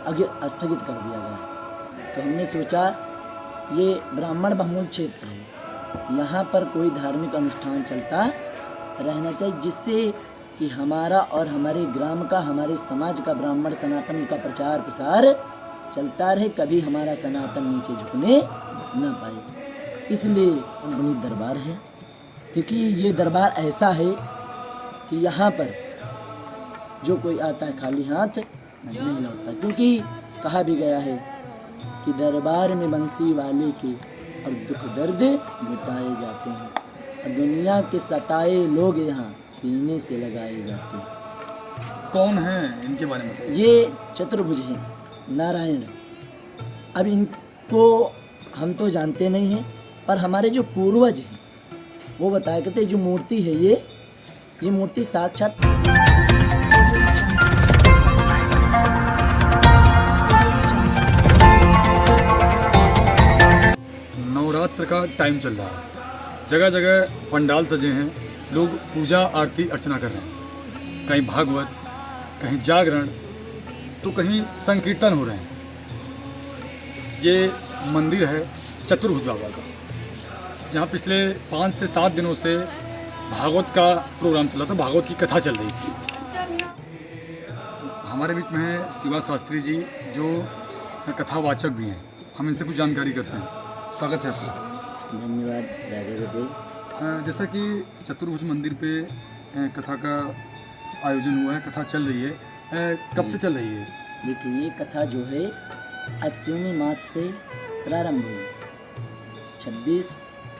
आगे स्थगित कर दिया गया। तो हमने सोचा ये ब्राह्मण बहुल क्षेत्र है, यहाँ पर कोई धार्मिक अनुष्ठान चलता रहना चाहिए, जिससे कि हमारा और हमारे ग्राम का, हमारे समाज का, ब्राह्मण सनातन का प्रचार प्रसार चलता रहे, कभी हमारा सनातन नीचे झुकने न पाए। इसलिए पुनीत दरबार है, क्योंकि ये दरबार ऐसा है कि यहाँ पर जो कोई आता है खाली हाथ नहीं लौटता, क्योंकि कहा भी गया है कि दरबार में बंसी वाले के और दुख दर्द मिटाए जाते हैं, और दुनिया के सताए लोग यहाँ सीने से लगाए जाते हैं। कौन है इनके बारे में? ये चतुर्भुज हैं, नारायण। अब इनको हम तो जानते नहीं हैं, पर हमारे जो पूर्वज हैं वो बताया करते, जो मूर्ति है ये मूर्ति साक्षात नवरात्र का टाइम चल रहा है, जगह जगह पंडाल सजे हैं, लोग पूजा आरती अर्चना कर रहे हैं, कहीं भागवत, कहीं जागरण, तो कहीं संकीर्तन हो रहे हैं। ये मंदिर है चतुर्भुज बाबा का, जहाँ पिछले 5 से 7 दिनों से भागवत का प्रोग्राम चला था, भागवत की कथा चल रही थी। हमारे बीच में है शिवा शास्त्री जी, जो कथावाचक भी हैं। हम इनसे कुछ जानकारी करते हैं। स्वागत है आपका। धन्यवाद। राधे राधे। जैसा कि चतुर्भुज मंदिर पे कथा का आयोजन हुआ है, कथा चल रही है, कब से चल रही है? देखिए, ये कथा जो है अश्विनी मास से प्रारंभ हुई, 26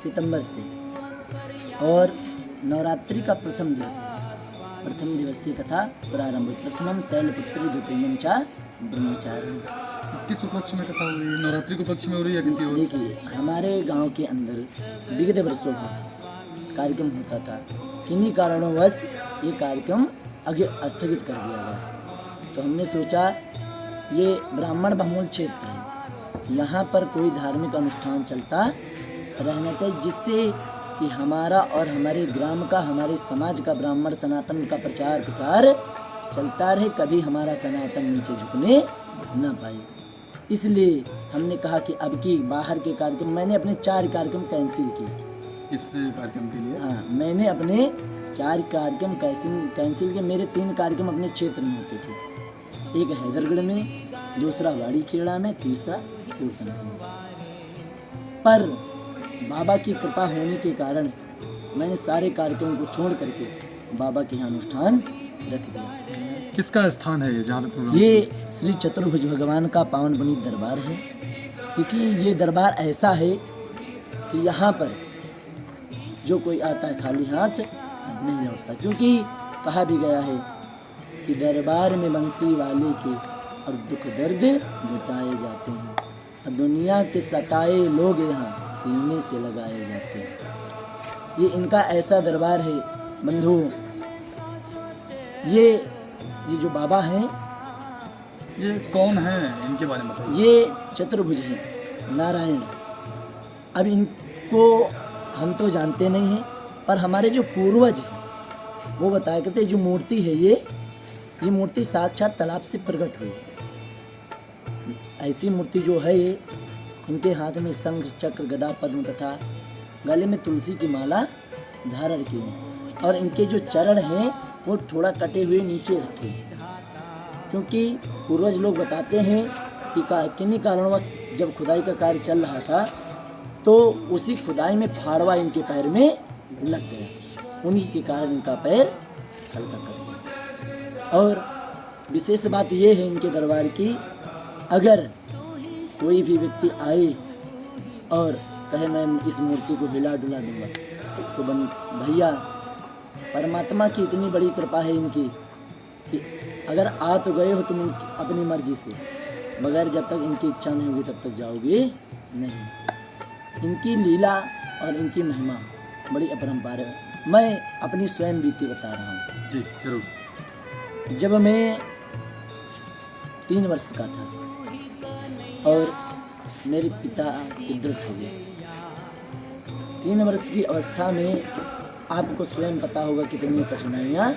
सितंबर से, और नवरात्रि का प्रथम दिवस है। प्रथम दिवस से कथा प्रारंभ हुई। प्रथमम शैलपुत्री द्वितीयम च ब्रह्मचारिणी। किस उपलक्ष्य में कथा हो रही है? नवरात्रि के उपलक्ष्य में हो रही है या किसी और? देखिए, हमारे गांव के अंदर विगत वर्षों में कार्यक्रम होता था, किन्हीं कारणोंवश ये कार्यक्रम आगे स्थगित कर दिया गया। तो हमने सोचा ये ब्राह्मण बहुल क्षेत्र है, यहाँ पर कोई धार्मिक अनुष्ठान चलता रहना चाहिए, जिससे कि हमारा और हमारे ग्राम का, हमारे समाज का, ब्राह्मण सनातन का प्रचार प्रसार चलता रहे, कभी हमारा सनातन नीचे झुकने न पाए। इसलिए हमने कहा कि अब की बाहर के कार्यक्रम, मैंने अपने 4 कार्यक्रम कैंसिल किए। इस कार्यक्रम के लिए? हाँ, मैंने अपने 4 कार्यक्रम कैंसिल किए। मेरे 3 कार्यक्रम अपने क्षेत्र में होते थे, एक हैदरगढ़ में, दूसरा वाड़ी खेड़ा में, तीसरा शिवसंत में। पर बाबा की कृपा होने के कारण मैंने सारे कार्यक्रमों को छोड़ करके बाबा के यहाँ अनुष्ठान रख दिया। किसका स्थान है ये जहाँ पे प्रोग्राम? ये श्री चतुर्भुज भगवान का पावन पुनीत दरबार है, क्योंकि ये दरबार ऐसा है कि यहाँ पर जो कोई आता है खाली हाथ नहीं लौटता, क्योंकि कहा भी गया है कि दरबार में बंसी वाले के और दुख दर्द मिटाए जाते हैं, और दुनिया के सताए लोग यहाँ सीने से लगाए जाते हैं। ये इनका ऐसा दरबार है बंधु। ये जो बाबा हैं, ये कौन है इनके बारे में बताइए। ये चतुर्भुज हैं, नारायण। अब इनको हम तो जानते नहीं हैं, पर हमारे जो पूर्वज हैं वो बताया करते, जो मूर्ति है ये मूर्ति साक्षात तालाब से प्रकट हुई। ऐसी मूर्ति जो है, इनके हाथ में शंख चक्र गदा पद्म तथा गले में तुलसी की माला धारण की है, और इनके जो चरण हैं वो थोड़ा कटे हुए नीचे रखे हैं, क्योंकि पूर्वज लोग बताते हैं कि किन्हीं कारणवश जब खुदाई का कार्य चल रहा था, तो उसी खुदाई में फाड़वा इनके पैर में लग गया, उन्हीं के कारण इनका पैर हल्का कर गया। और विशेष बात ये है इनके दरबार की, अगर कोई भी व्यक्ति आए और कहे मैं इस मूर्ति को हिला डुला दूंगा, तो भैया परमात्मा की इतनी बड़ी कृपा है इनकी कि अगर आ तो गए हो तुम अपनी मर्जी से, मगर जब तक इनकी इच्छा नहीं होगी तब तक जाओगे नहीं। इनकी लीला और इनकी महिमा बड़ी अपरंपार है। मैं अपनी स्वयं बीती बता रहा हूँ। जी जरूर। जब मैं 3 वर्ष का था और मेरे पिता उद्धत हो गए, 3 वर्ष की अवस्था में आपको स्वयं पता होगा कितनी कठिनाइयाँ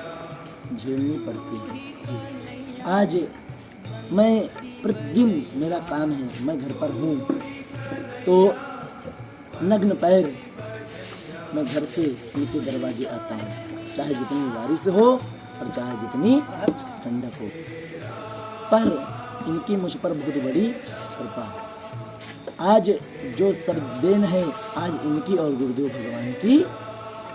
झेलनी पड़ती हैं। आज मैं प्रतिदिन मेरा काम है, मैं घर पर हूँ तो नग्न पैर मैं घर से इनके दरवाजे आता हूँ, चाहे जितनी बारिश हो और चाहे जितनी ठंडक हो, पर इनकी मुझ पर बहुत बड़ी कृपा। आज जो सब देन है आज इनकी और गुरुदेव भगवान की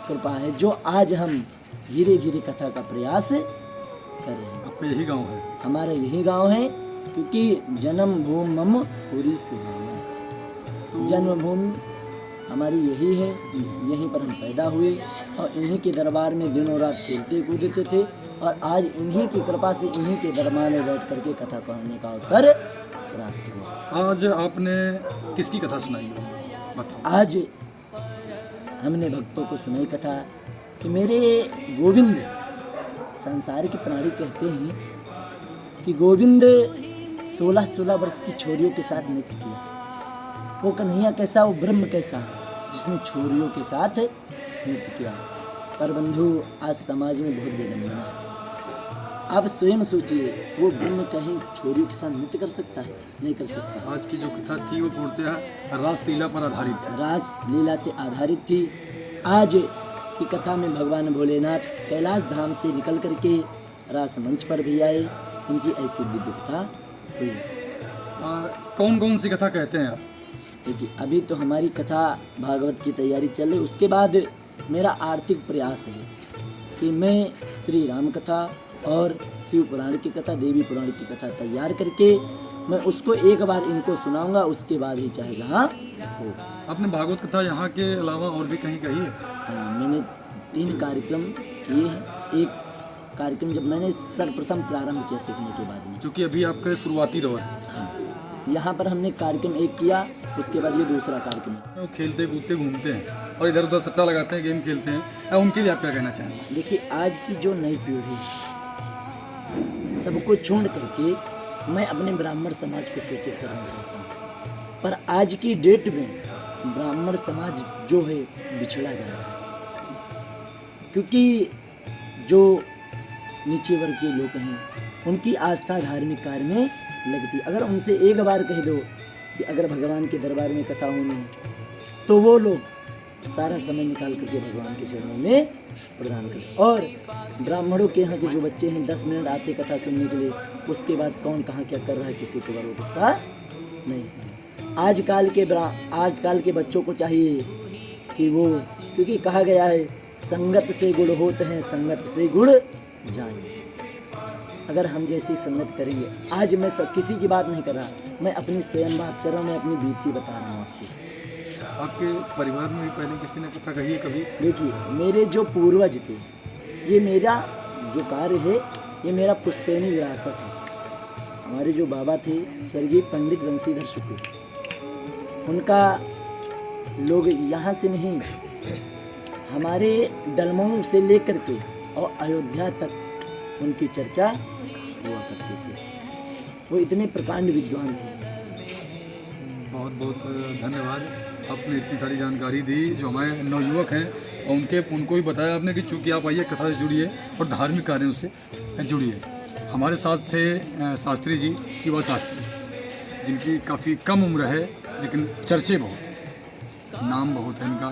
कृपा है, जो आज हम धीरे धीरे कथा का प्रयास कर रहे हैं। आपका यही गांव है? हमारा यही गांव है, क्योंकि जन्म भूमि मम पूरी सुहाना, जन्मभूमि हमारी यही है, यहीं पर हम पैदा हुए और इन्हीं के दरबार में दिनों रात खेलते कूदते थे और आज इन्हीं की कृपा से इन्हीं के दरबार में बैठ करके कथा पढ़ने का अवसर प्राप्त हुआ। आज आपने किसकी कथा सुनाई? आज हमने भक्तों को सुनाई कथा कि मेरे गोविंद, संसार की प्राणी कहते हैं कि गोविंद 16-16 वर्ष की छोरियों के साथ नृत्य किया। वो कन्हैया कैसा, वो ब्रह्म कैसा, जिसने छोरियों के साथ नृत्य किया। पर बंधु आज समाज में बहुत विडंबना है। आप स्वयं सोचिए, वो ब्रह्म कहीं छोरियों के साथ नृत्य कर सकता है? नहीं कर सकता। आज की जो कथा थी वो पूर्णतः रास लीला पर आधारित थी। रास लीला से आधारित थी। आज की कथा में भगवान भोलेनाथ कैलाश धाम से निकल करके रास मंच पर भी आए, उनकी ऐसी दिव्य कथा हुई। कौन कौन सी कथा कहते हैं आप? देखिए, अभी तो हमारी कथा भागवत की तैयारी चल रही, उसके बाद मेरा आर्थिक प्रयास है कि मैं श्री राम कथा और शिव पुराण की कथा, देवी पुराण की कथा तैयार करके मैं उसको एक बार इनको सुनाऊंगा, उसके बाद ही चाहे जहाँ हो। आपने भागवत कथा यहाँ के अलावा और भी कहीं कही है? हाँ, मैंने 3 कार्यक्रम किए हैं। एक कार्यक्रम जब मैंने सर्वप्रथम प्रारंभ किया सीखने के बाद में, क्योंकि अभी आपका शुरुआती दौर है। हाँ, यहाँ पर हमने कार्यक्रम 1 किया, उसके बाद ये दूसरा कार्यक्रम। वो खेलते कूदते घूमते हैं और इधर उधर सट्टा लगाते हैं, गेम खेलते हैं, उनके लिए आप क्या कहना चाहेंगे? देखिए, आज की जो नई पीढ़ी सबको छोड़ करके मैं अपने ब्राह्मण समाज को सूचित करना चाहता हूँ, पर आज की डेट में ब्राह्मण समाज जो है बिछड़ा जा रहा है, क्योंकि जो नीचे वर्ग के लोग हैं उनकी आस्था धार्मिक कार्य में लगती। अगर उनसे एक बार कह दो कि अगर भगवान के दरबार में कथा होनी है, तो वो लोग सारा समय निकाल करके भगवान के चरणों में प्रदान करें। और ब्राह्मणों के यहाँ के जो बच्चे हैं 10 मिनट आते कथा सुनने के लिए, उसके बाद कौन कहाँ क्या कर रहा है किसी को भरोसा नहीं है। आजकल के बच्चों को चाहिए कि वो, क्योंकि कहा गया है संगत से गुण होते हैं, संगत से गुण जाए। अगर हम जैसी संगत करेंगे, आज मैं सब किसी की बात नहीं कर रहा, मैं अपनी स्वयं बात कर रहा हूँ, मैं अपनी बीती बता रहा हूँ आपसे। आपके परिवार में भी पहले किसी ने कथा कही है कभी? देखिए, मेरे जो पूर्वज थे, ये मेरा जो कार्य है ये मेरा पुश्तैनी विरासत है। हमारे जो बाबा थे स्वर्गीय पंडित वंशीधर शुक्ल, उनका लोग यहाँ से नहीं, हमारे डलमऊ से लेकर के और अयोध्या तक उनकी चर्चा हुआ करती थी। वो इतने प्रकांड विद्वान थे। बहुत बहुत धन्यवाद, आपने इतनी सारी जानकारी दी जो हमारे नवयुवक हैं, और उनको भी बताया आपने कि चूँकि आप आइए कथा से जुड़िए और धार्मिक कार्यों से जुड़िए। हमारे साथ थे शास्त्री जी, शिवा शास्त्री, जिनकी काफ़ी कम उम्र है लेकिन चर्चे बहुत हैं, नाम बहुत है इनका।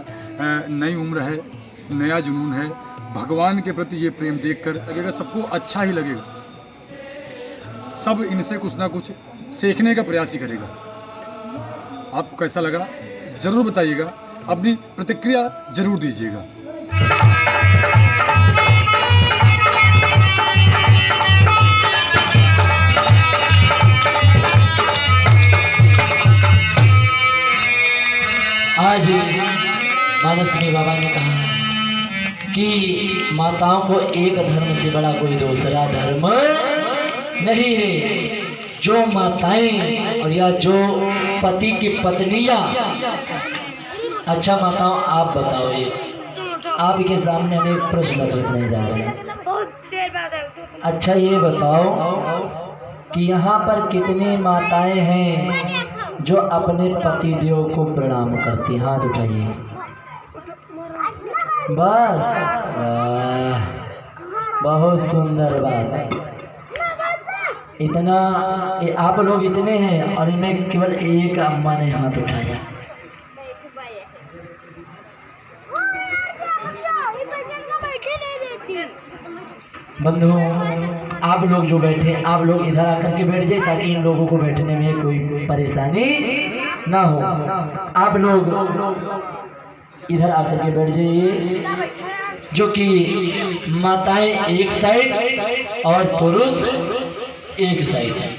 नई उम्र है, नया जुनून है, भगवान के प्रति ये प्रेम देखकर लगेगा सबको अच्छा ही लगेगा, सब इनसे कुछ ना कुछ सीखने का प्रयास ही करेगा। आपको कैसा लगा ज़रूर बताइएगा, अपनी प्रतिक्रिया ज़रूर दीजिएगा। आज मानसनी बाबा ने कहा कि माताओं को एक धर्म से बड़ा कोई दूसरा धर्म नहीं है। जो माताएं और या जो पति की पत्नियां, अच्छा माताओं आप बताओ, ये आपके सामने हम एक प्रश्न पूछने जा रहे हैं। अच्छा ये बताओ कि यहाँ पर कितनी माताएं हैं जो अपने पति देव को प्रणाम करती? हाथ उठाइए। बस, बहुत सुंदर बात। इतना आप लोग इतने हैं और इनमें केवल एक अम्मा ने हाथ उठाया। बंधु आप लोग जो बैठे, आप लोग इधर आकर के बैठ जाए ताकि इन लोगों को बैठने में कोई परेशानी ना हो। आप लोग इधर आकर के बैठ जाइए, जो कि माताएं एक साइड और पुरुष एक साइड है।